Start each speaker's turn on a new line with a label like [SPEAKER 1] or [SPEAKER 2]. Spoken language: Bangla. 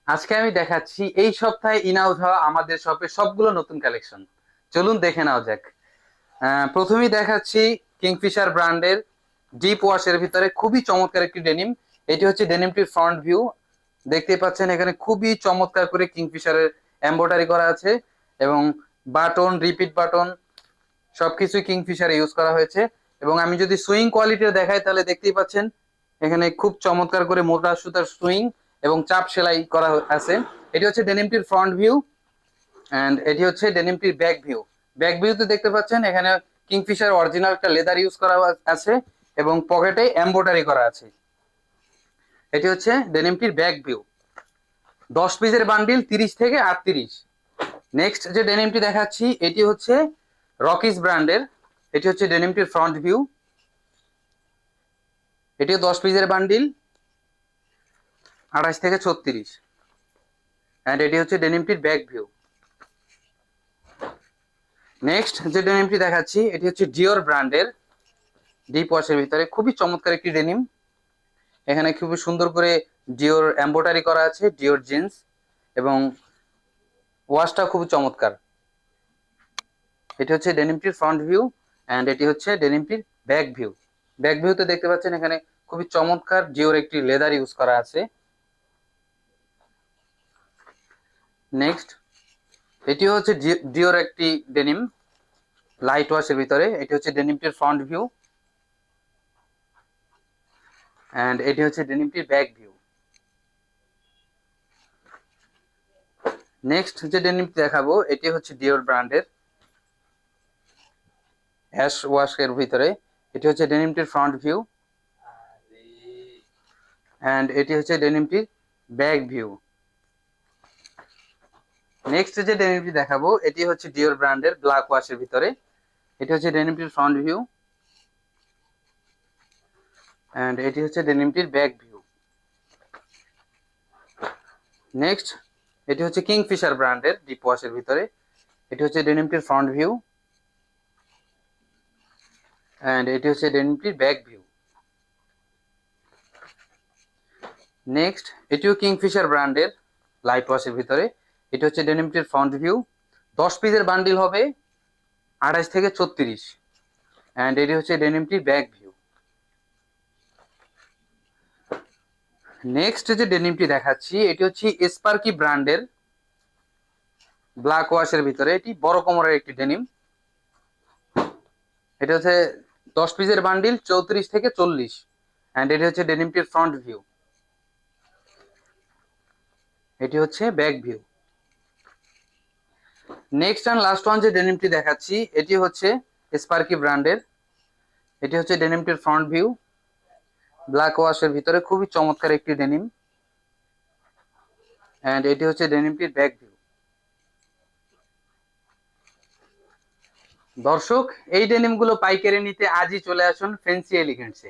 [SPEAKER 1] আজকে আমি দেখাচ্ছি এই সপ্তাহে ইন আউট হওয়া আমাদের শপে সবগুলো নতুন কালেকশন। চলুন দেখে নাও যাক। প্রথমেই দেখাচ্ছি কিংফিশার ব্র্যান্ডের ডিপ ওয়াশের ভিতরে খুবই চমৎকার একটি ডেনিম। এটি হচ্ছে ডেনিমটির ফ্রন্ট ভিউ। দেখতে পাচ্ছেন এখানে খুবই চমৎকার করে কিংফিশারের এমব্রয়ডারি করা আছে এবং বাটন, রিপিট বাটন সবকিছুই কিংফিশার ইউজ করা হয়েছে। এবং আমি যদি সুইং কোয়ালিটিও দেখাই তাহলে দেখতেই পাচ্ছেন এখানে খুব চমৎকার করে মোটা সুতার সুইং এবং চাপ সেলাই করা আছে। এটি হচ্ছে ডেনিমটির ফ্রন্ট ভিউ এন্ড এটি হচ্ছে ডেনিমটির ব্যাক ভিউ। ব্যাক ভিউতে দেখতে পাচ্ছেন এখানে কিংফিশার অরিজিনাল একটা লেদার ইউজ করা আছে এবং পকেটে এমব্রয়ডারি করা আছে। এটি হচ্ছে ডেনিমটির ব্যাক ভিউ। 10 পিসের বান্ডিল 30 থেকে 38। নেক্সট যে ডেনিমটি দেখাচ্ছি এটি হচ্ছে রকিস ব্র্যান্ডের। এটি হচ্ছে ডেনিমটির ফ্রন্ট ভিউ। এটিও 10 পিসের বান্ডিল 28 থেকে 36। এন্ড এটি হচ্ছে ডেনিমটির ব্যাক ভিউ। নেক্সট যে ডেনিমটি দেখাচ্ছি এটি হচ্ছে ডিওর ব্র্যান্ডের ডিপ ওয়াশের ভিতরে খুবই চমৎকার একটি ডেনিম। এখানে খুবই সুন্দর করে ডিওর এমব্রয়ডারি করা আছে, ডিওর জিন্স, এবং ওয়াশটা খুব চমৎকার। এটি হচ্ছে ডেনিমটির ফ্রন্ট ভিউ এন্ড এটি হচ্ছে ডেনিমটির ব্যাক ভিউ। ব্যাক ভিউতে দেখতে পাচ্ছেন এখানে খুবই চমৎকার ডিওর একটি লেদার ইউজ করা আছে। নেক্সট এটি হচ্ছে ডিওর একটি ডেনিম লাইট ওয়াশের ভিতরে। এটি হচ্ছে ডেনিমটির ফ্রন্ট ভিউ এন্ড এটি হচ্ছে ডেনিমটির ব্যাক ভিউ। নেক্সট যে ডেনিমটি দেখাবো এটি হচ্ছে ডিওর ব্র্যান্ডের অ্যাশ ওয়াশের ভিতরে। এটি হচ্ছে ডেনিমটির ফ্রন্ট ভিউ এন্ড এটি হচ্ছে ডেনিমটির ব্যাক ভিউ। নেক্সট যে ডেনিমটি দেখাবো এটি হচ্ছে ডিওর ব্র্যান্ডের ব্ল্যাক ওয়াশের ভিতরে। এটি হচ্ছে ডেনিমটির ফ্রন্ট ভিউ এন্ড এটি হচ্ছে ডেনিমটির ব্যাক ভিউ। নেক্সট এটি হচ্ছে কিংফিশার ব্র্যান্ডের ডিপ ওয়াশের ভিতরে। এটি হচ্ছে ডেনিমটির ফ্রন্ট ভিউ এন্ড এটি হচ্ছে ডেনিমটির ব্যাক ভিউ। নেক্সট এটিও কিংফিশার ব্র্যান্ডের লাইট ওয়াশের ভিতরে। এটি হচ্ছে ডেনিমটির ফ্রন্ট ভিউ। 10 পিসের বান্ডিল হবে 28 থেকে 36 এন্ড এটি হচ্ছে ডেনিমটির ব্যাক ভিউ। নেক্সট যে ডেনিমটি দেখাচ্ছি এটি হচ্ছে স্পার্কি ব্র্যান্ডের ব্ল্যাক ওয়াশের ভিতরে। এটি বড় কোমরের একটি ডেনিম। এটা হচ্ছে 10 পিসের বান্ডিল 34 থেকে 40 এন্ড এটি হচ্ছে ডেনিমটির ফ্রন্ট ভিউ। এটি হচ্ছে back view. Next and last one যে ডেনিমটি দেখাচ্ছি এটি হচ্ছে স্পার্কি ব্র্যান্ডের। এটি হচ্ছে ডেনিমটির ফ্রন্ট ভিউ ব্ল্যাক ওয়াশের ভিতরে খুবই চমৎকার একটি ডেনিম এন্ড এটি হচ্ছে ডেনিমটির ব্যাক ভিউ। দর্শক, এই ডেনিমগুলো পাইকারি নিতে আজই চলে আসুন ফ্যান্সি এলিগেন্টসে।